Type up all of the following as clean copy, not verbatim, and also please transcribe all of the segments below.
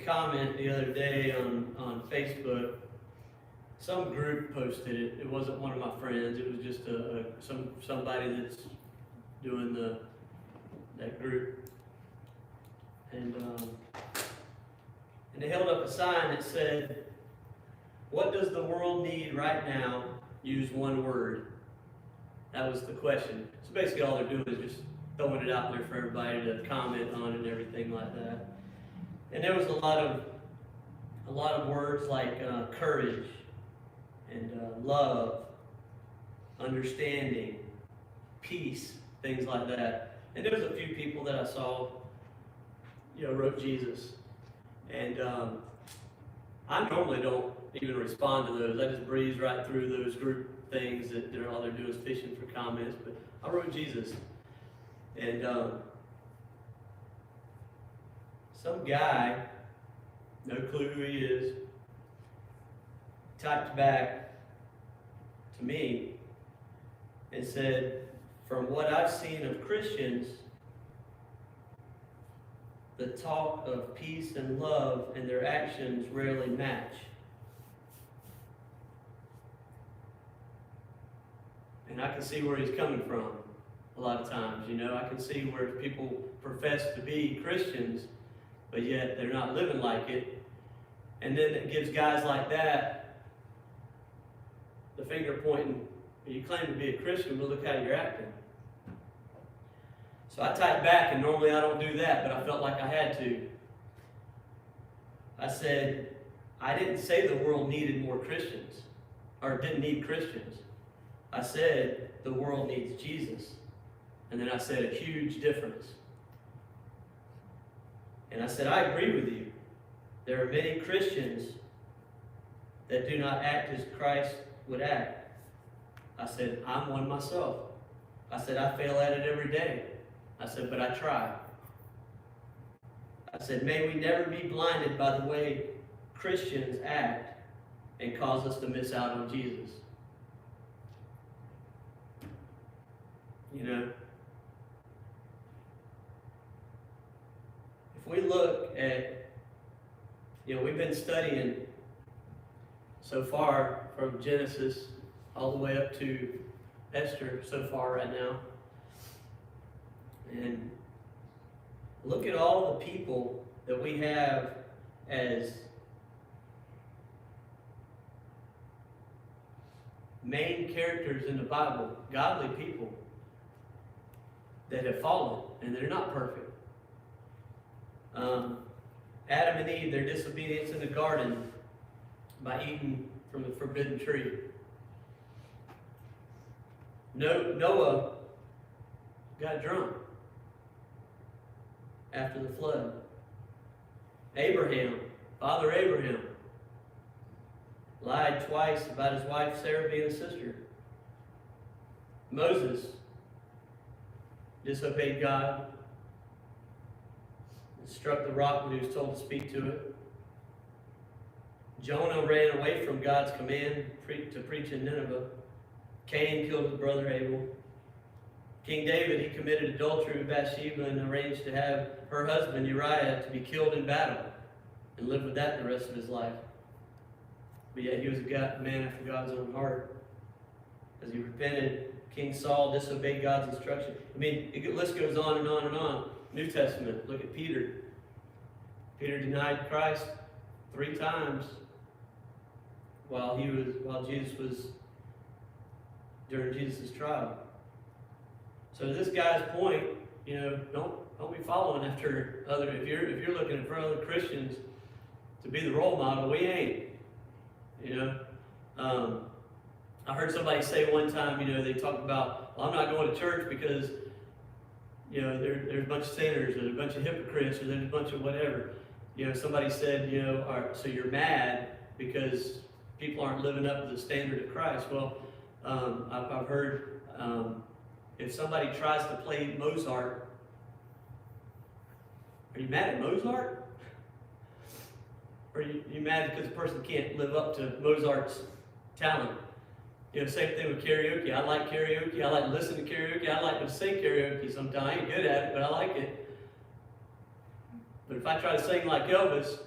comment the other day on Facebook. Some group posted it. It wasn't one of my friends. It was just somebody that's doing that group. And they held up a sign that said, "What does the world need right now? Use one word." That was the question. So basically all they're doing is just throwing it out there for everybody to comment on and everything like that. And there was a lot of words like courage and love, understanding, peace, things like that. And there was a few people that I saw, wrote Jesus. And I normally don't even respond to those. I just breeze right through those group things that all they're doing is fishing for comments. But I wrote Jesus. And some guy, no clue who he is, typed back to me and said, "From what I've seen of Christians, the talk of peace and love and their actions rarely match." And I can see where he's coming from a lot of times. I can see where people profess to be Christians, but yet they're not living like it. And then it gives guys like that the finger pointing. You claim to be a Christian, but look how you're acting. So I typed back, and normally I don't do that, but I felt like I had to. I said, I didn't say the world needed more Christians, or didn't need Christians. I said the world needs Jesus. And then I said a huge difference. And I said, I agree with you. There are many Christians that do not act as Christ would act. I said, I'm one myself. I said, I fail at it every day. I said, but I try. I said, may we never be blinded by the way Christians act and cause us to miss out on Jesus. If we look at, we've been studying so far from Genesis all the way up to Esther so far right now. And look at all the people that we have as main characters in the Bible, godly people that have fallen, and they're not perfect. Adam and Eve, their disobedience in the garden by eating from the forbidden tree. Noah got drunk after the flood. Father Abraham, lied twice about his wife Sarah being a sister. Moses disobeyed God, and struck the rock when he was told to speak to it. Jonah ran away from God's command to preach in Nineveh. Cain killed his brother Abel. King David, he committed adultery with Bathsheba and arranged to have her husband Uriah to be killed in battle and live with that the rest of his life. But yet he was a man after God's own heart. As he repented, King Saul disobeyed God's instruction. The list goes on and on and on. New Testament, look at Peter. Peter denied Christ 3 times while Jesus was during Jesus' trial. So to this guy's point, don't be following after other. If you're looking for other Christians to be the role model, we ain't. I heard somebody say one time, they talked about, well, I'm not going to church because, there's a bunch of sinners, or there's a bunch of hypocrites, or there's a bunch of whatever. Somebody said, so you're mad because people aren't living up to the standard of Christ. Well, I've heard if somebody tries to play Mozart, are you mad at Mozart? Or are you mad because the person can't live up to Mozart's talent? Same thing with karaoke. I like karaoke. I like to listen to karaoke. I like to sing karaoke sometimes. I ain't good at it, but I like it. But if I try to sing like Elvis,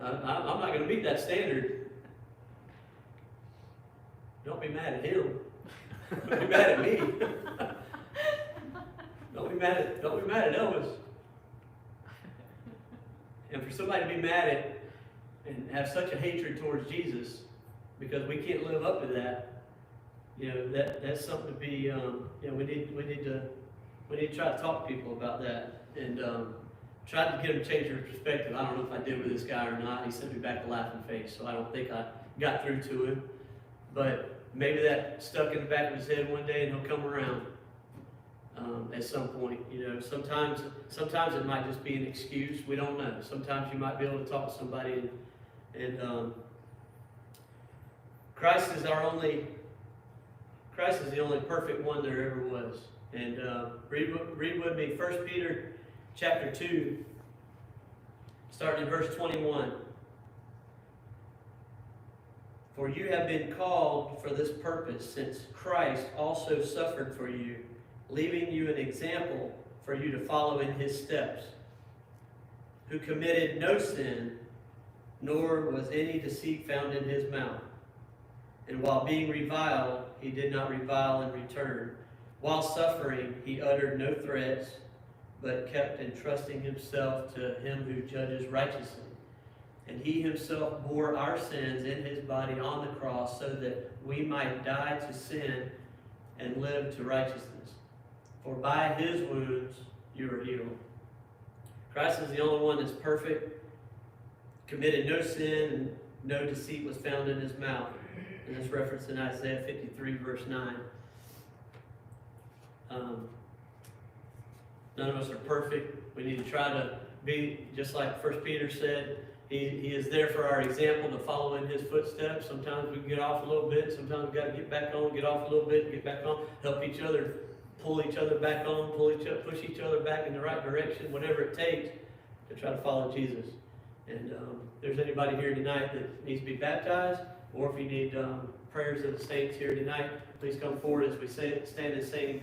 I'm not going to meet that standard. Don't be mad at him. Don't be mad at me. Don't be mad at Elvis. And for somebody to be mad at and have such a hatred towards Jesus because we can't live up to that, that's something to be. We need to try to talk to people about that and try to get them to change their perspective. I don't know if I did with this guy or not. He sent me back a laughing face, so I don't think I got through to him. But maybe that stuck in the back of his head one day, and he'll come around at some point. Sometimes it might just be an excuse. We don't know. Sometimes you might be able to talk to somebody, and Christ is the only perfect one there ever was. And read with me 1 Peter chapter 2, starting in verse 21. For you have been called for this purpose, since Christ also suffered for you, leaving you an example for you to follow in his steps, who committed no sin, nor was any deceit found in his mouth. And while being reviled, he did not revile in return. While suffering, he uttered no threats, but kept entrusting himself to him who judges righteously. And he himself bore our sins in his body on the cross, so that we might die to sin and live to righteousness. For by his wounds you are healed. Christ is the only one that's perfect, committed no sin, and no deceit was found in his mouth. And that's referenced in Isaiah 53, verse 9. None of us are perfect. We need to try to be, just like 1 Peter said, he is there for our example to follow in his footsteps. Sometimes we can get off a little bit. Sometimes we've got to get back on, get off a little bit, get back on, help each other, pull each other back on, push each other back in the right direction, whatever it takes to try to follow Jesus. And if there's anybody here tonight that needs to be baptized, or if you need prayers of the saints here tonight, please come forward as we stand and sing